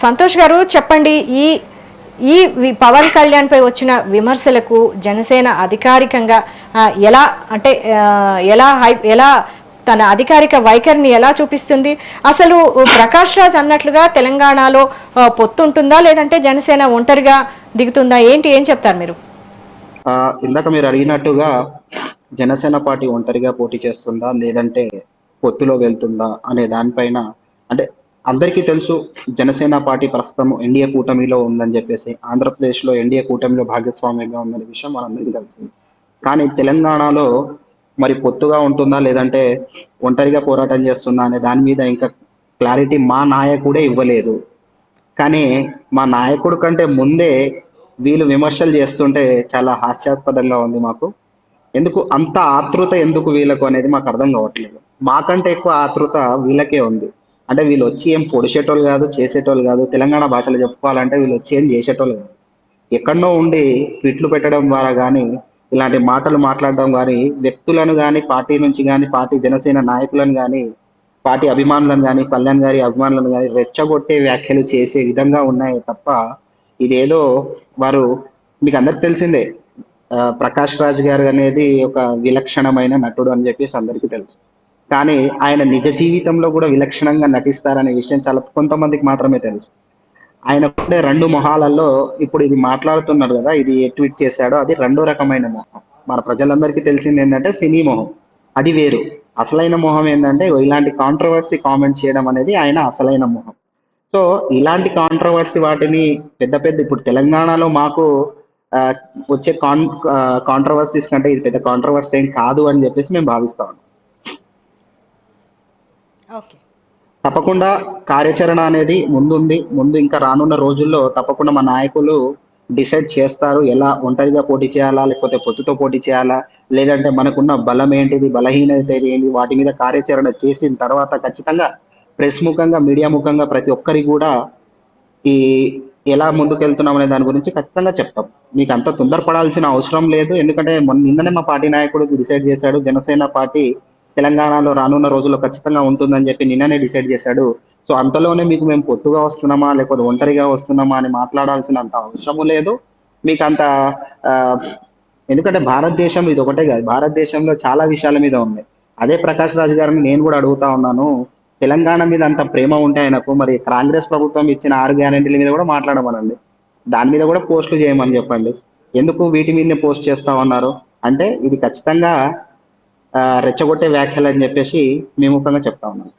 సంతోష్ గారు చెప్పండి. ఈ ఈ పవన్ కళ్యాణ్ పై వచ్చిన విమర్శలకు జనసేన అధికారికంగా ఎలా అంటే ఎలా తన అధికారిక వైఖరిని ఎలా చూపిస్తుంది? అసలు ప్రకాష్ రాజ్ అన్నట్లుగా తెలంగాణలో పొత్తుంటుందా, లేదంటే జనసేన ఒంటరిగా దిగుతుందా? ఏం చెప్తారు మీరు? ఇందాక మీరు అడిగినట్టుగా జనసేన పార్టీ ఒంటరిగా పోటీ చేస్తుందా లేదంటే పొత్తులో వెళ్తుందా అనే దానిపైన, అంటే అందరికీ తెలుసు జనసేన పార్టీ ప్రస్తుతం ఎన్డీఏ కూటమిలో ఉందని చెప్పేసి, ఆంధ్రప్రదేశ్లో ఎన్డీఏ కూటమిలో భాగస్వామ్యంగా ఉందనే విషయం మనందరికీ తెలిసింది. కానీ తెలంగాణలో మరి పొత్తుగా ఉంటుందా లేదంటే ఒంటరిగా పోరాటం చేస్తుందా అనే దాని మీద ఇంకా క్లారిటీ మా నాయకుడే ఇవ్వలేదు. కానీ మా నాయకుడు కంటే ముందే వీళ్ళు విమర్శలు చేస్తుంటే చాలా హాస్యాస్పదంగా ఉంది మాకు. ఎందుకు అంత ఆతృత ఎందుకు వీళ్ళకు అనేది మాకు అర్థం కావట్లేదు. మాకంటే ఎక్కువ ఆతృత వీళ్ళకే ఉంది. అంటే వీళ్ళు వచ్చి ఏం పొడిచేటోళ్ళు కాదు, చేసేటోళ్ళు కాదు. తెలంగాణ భాషలో చెప్పుకోవాలంటే వీళ్ళు వచ్చి ఏం చేసేటోళ్ళు కాదు. ఎక్కడనో ఉండి ట్వీట్లు పెట్టడం ద్వారా కానీ, ఇలాంటి మాటలు మాట్లాడడం కానీ, వ్యక్తులను కానీ, పార్టీ నుంచి కానీ, పార్టీ జనసేన నాయకులను కానీ, పార్టీ అభిమానులను కానీ, కళ్యాణ్ గారి అభిమానులను కానీ రెచ్చగొట్టే వ్యాఖ్యలు చేసే విధంగా ఉన్నాయి తప్ప, ఇదేదో వారు మీకు అందరికి తెలిసిందే. ప్రకాష్ రాజ్ గారు అనేది ఒక విలక్షణమైన నటుడు అని చెప్పేసి అందరికీ తెలుసు. కానీ ఆయన నిజ జీవితంలో కూడా విలక్షణంగా నటిస్తారనే విషయం చాలా కొంతమందికి మాత్రమే తెలుసు. ఆయన ఉండే రెండు మొహాలలో ఇప్పుడు ఇది మాట్లాడుతున్నారు కదా, ఇది ఏ ట్వీట్ చేశాడో అది రెండో రకమైన మొహం. మన ప్రజలందరికీ తెలిసింది ఏంటంటే సినీ మొహం, అది వేరు. అసలైన మొహం ఏంటంటే ఇలాంటి కాంట్రవర్సీ కామెంట్ చేయడం అనేది ఆయన అసలైన మొహం. సో ఇలాంటి కాంట్రవర్సీ వాటిని పెద్ద పెద్ద ఇప్పుడు తెలంగాణలో మాకు ఆ, వచ్చే కాంట్రవర్సీస్ కంటే ఇది పెద్ద కాంట్రవర్సీ ఏం కాదు అని చెప్పేసి మేము భావిస్తా ఉన్నాం. ఓకే. తప్పకుండా కార్యాచరణ అనేది ముందుంది. ముందు ఇంకా రానున్న రోజుల్లో తప్పకుండా మా నాయకులు డిసైడ్ చేస్తారు. ఎలా ఒంటరిగా పోటీ చేయాలా? లేకపోతే పొత్తుతో పోటీ చేయాలా? లేదంటే మనకున్న బలం ఏంటిది? బలహీనత ఏంటి? వాటి మీద కార్యాచరణ చేసిన తర్వాత ఖచ్చితంగా ప్రెస్ ముఖంగా, మీడియా ముఖంగా ప్రతి ఒక్కరికి కూడా ఈ ఎలా ముందుకెళ్తున్నాం అనే దాని గురించి ఖచ్చితంగా చెప్తాం. మీకు అంత తొందరపడాల్సిన అవసరం లేదు. ఎందుకంటే నిన్ననే మా పార్టీ నాయకుడు డిసైడ్ చేశాడు. జనసేన పార్టీ తెలంగాణలో రానున్న రోజుల్లో ఖచ్చితంగా ఉంటుందని చెప్పి నిన్ననే డిసైడ్ చేశాడు. సో అంతలోనే మీకు మేము పొత్తుగా వస్తున్నామా లేకపోతే ఒంటరిగా వస్తున్నామా అని మాట్లాడాల్సినంత అవసరము లేదు. మీకు అంత ఆ, ఎందుకంటే భారతదేశం ఇది ఒకటే కాదు, భారతదేశంలో చాలా విషయాల మీద ఉంది. అదే ప్రకాష్ రాజ్ గారిని నేను కూడా అడుగుతా ఉన్నాను. తెలంగాణ మీద అంత ప్రేమ ఉంటే ఆయనకు మరి కాంగ్రెస్ ప్రభుత్వం ఇచ్చిన 6 గ్యారెంటీల మీద కూడా మాట్లాడమనండి. దాని మీద కూడా పోస్టులు చేయమని చెప్పండి. ఎందుకు వీటి మీదనే పోస్ట్ చేస్తా ఉన్నారు అంటే ఇది ఖచ్చితంగా రెచ్చగొట్టే వ్యాఖ్యలు అని చెప్పేసి మేము ముఖంగా చెప్తా ఉన్నాం.